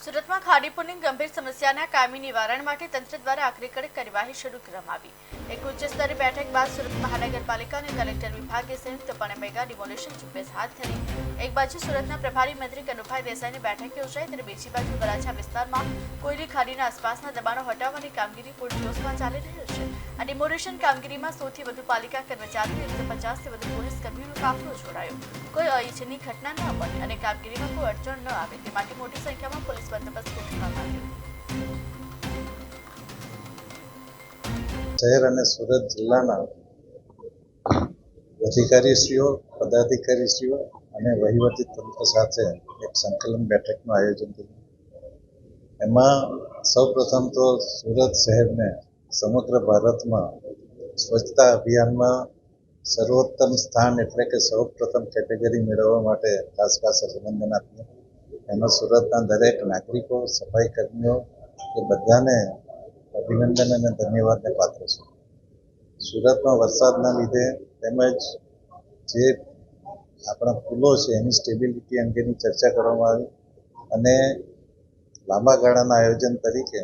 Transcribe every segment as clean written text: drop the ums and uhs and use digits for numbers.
સુરતમાં ખાડીપુરની ગંભીર સમસ્યાના કાયમી નિવારણ માટે તંત્ર દ્વારા આખરી કડક કાર્યવાહી શરૂ કરવામાં આવી। એક ઉચ્ચ સ્તરીય બેઠક બાદ સુરત મહાનગરપાલિકા અને કલેક્ટર વિભાગે સંયુક્તપણે મેગા ડિમોલિશન ઝુંબેશ હાથ ધરી। એક બાજુ સુરતના પ્રભારી મંત્રી કનુભાઈ દેસાઈની બેઠક યોજાઈ ત્યારે બીજી બાજુ વરાછા વિસ્તારમાં કોયલી ખાડીના આસપાસના દબાણો હટાવવાની કામગીરી પૂરજોશમાં ચાલી રહી છે। આ ડિમોલિશન કામગીરીમાં સૌથી વધુ પાલિકા કર્મચારીઓ 150થી વધુ પોલીસ કર્મીઓનો કાફલો જોડાયો। કોઈ અનિચ્છનીય ઘટના ન બને અને કામગીરીમાં કોઈ અડચણ ન આવે તે માટે મોટી સંખ્યામાં પોલીસ બંદોબસ્ત ગોઠવવામાં આવ્યો। શહેર અને સુરત જિલ્લાના અધિકારીશ્રીઓ, પદાધિકારીશ્રીઓ અને વહીવટી તંત્ર સાથે એક સંકલન બેઠકનું આયોજન કર્યું। એમાં સૌપ્રથમ તો સુરત શહેરને સમગ્ર ભારતમાં સ્વચ્છતા અભિયાનમાં સર્વોત્તમ સ્થાન એટલે કે સૌપ્રથમ કેટેગરી મેળવવા માટે ખાસ અભિનંદન આપ્યું। એમાં સુરતના દરેક નાગરિકો, સફાઈ કર્મીઓ એ બધાને અભિનંદન અને ધન્યવાદને પાત્ર છે। સુરતમાં વરસાદના લીધે તેમજ જે આપણા પુલો છે એની સ્ટેબિલિટી અંગેની ચર્ચા કરવામાં આવી અને લાંબા ગાળાના આયોજન તરીકે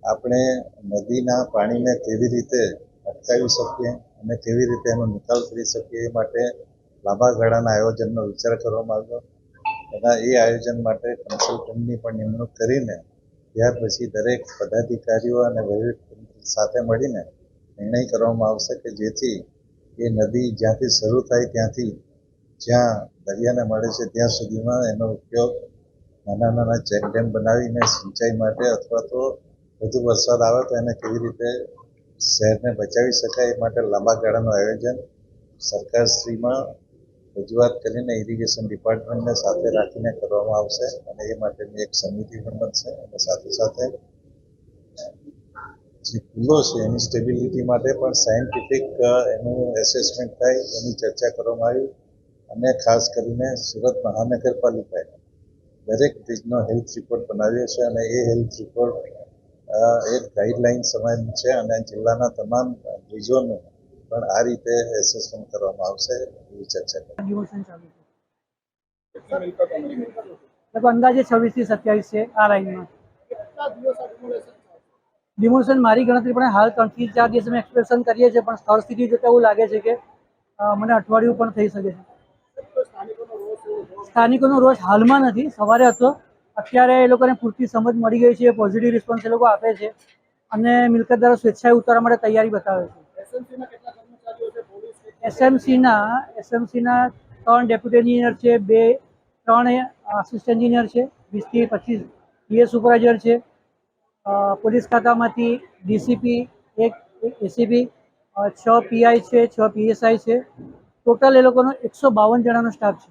આપણે નદીના પાણીને કેવી રીતે અટકાવી શકીએ અને કેવી રીતે એનો નિકાલ કરી શકીએ એ માટે લાંબા ગાળાના આયોજનનો વિચાર કરવામાં આવ્યો। એ આયોજન માટે કન્સલ્ટન્ટની પણ નિમણૂક કરીને ત્યાર પછી દરેક પદાધિકારીઓ અને વહીવટી સાથે મળીને નિર્ણય કરવામાં આવશે કે જેથી એ નદી જ્યાંથી શરૂ થાય ત્યાંથી જ્યાં દરિયાને મળે છે ત્યાં સુધીમાં એનો ઉપયોગ નાના ચેકડેમ બનાવીને સિંચાઈ માટે અથવા તો વધુ વરસાદ આવે તો એને કેવી રીતે શહેરને બચાવી શકાય એ માટે લાંબા ગાળાનું આયોજન સરકારશ્રીમાં રજૂઆત કરીને ઇરિગેશન ડિપાર્ટમેન્ટને સાથે રાખીને કરવામાં આવશે અને એ માટેની એક સમિતિ પણ બનશે અને સાથે જે પુલો છે એની સ્ટેબિલિટી માટે પણ સાયન્ટિફિક એનું એસેસમેન્ટ થાય એની ચર્ચા કરવામાં આવી અને ખાસ કરીને સુરત મહાનગરપાલિકાએ દરેક બ્રિજનો હેલ્થ રિપોર્ટ બનાવ્યો છે અને એ હેલ્થ રિપોર્ટ એક ગાઈડલાઇન સમાન છે અને જિલ્લાના તમામ બ્રિજોનું પણ આ રીતે એસેસમેન્ટ કરવામાં આવશે એવી ચર્ચા કરી। અંદાજે 26 થી 27 છે આ લાઈનમાં ડિમોલિશન મારી ગણતરી પણ હાલ 3 થી 4 દિવસ અમે એક્સપેક્ટેશન કરીએ છીએ પણ સ્થળ સ્થિતિ જોતા એવું લાગે છે કે મને અઠવાડિયું પણ થઈ શકે છે। સ્થાનિકોનો રોષ હાલમાં નથી, સવારે હતો। અત્યારે એ લોકોને પૂરતી સમજ મળી ગઈ છે, પોઝિટિવ રિસ્પોન્સ એ લોકો આપે છે અને મિલકતદારો સ્વેચ્છાએ ઉતારવા માટે તૈયારી બતાવે છે। એસએમસીના 3 ડેપ્યુટી એન્જિનિયર છે, 3 આસિસ્ટન્ટ એન્જિનિયર છે, 20 થી 25 પીએ સુપરવાઇઝર છે, પોલીસ ખાતામાંથી ડીસીપી, 1 એસીપી, 6 પીઆઈ છે, 6 પીએસઆઈ છે। ટોટલ એ લોકોનો 152 જણાનો સ્ટાફ છે।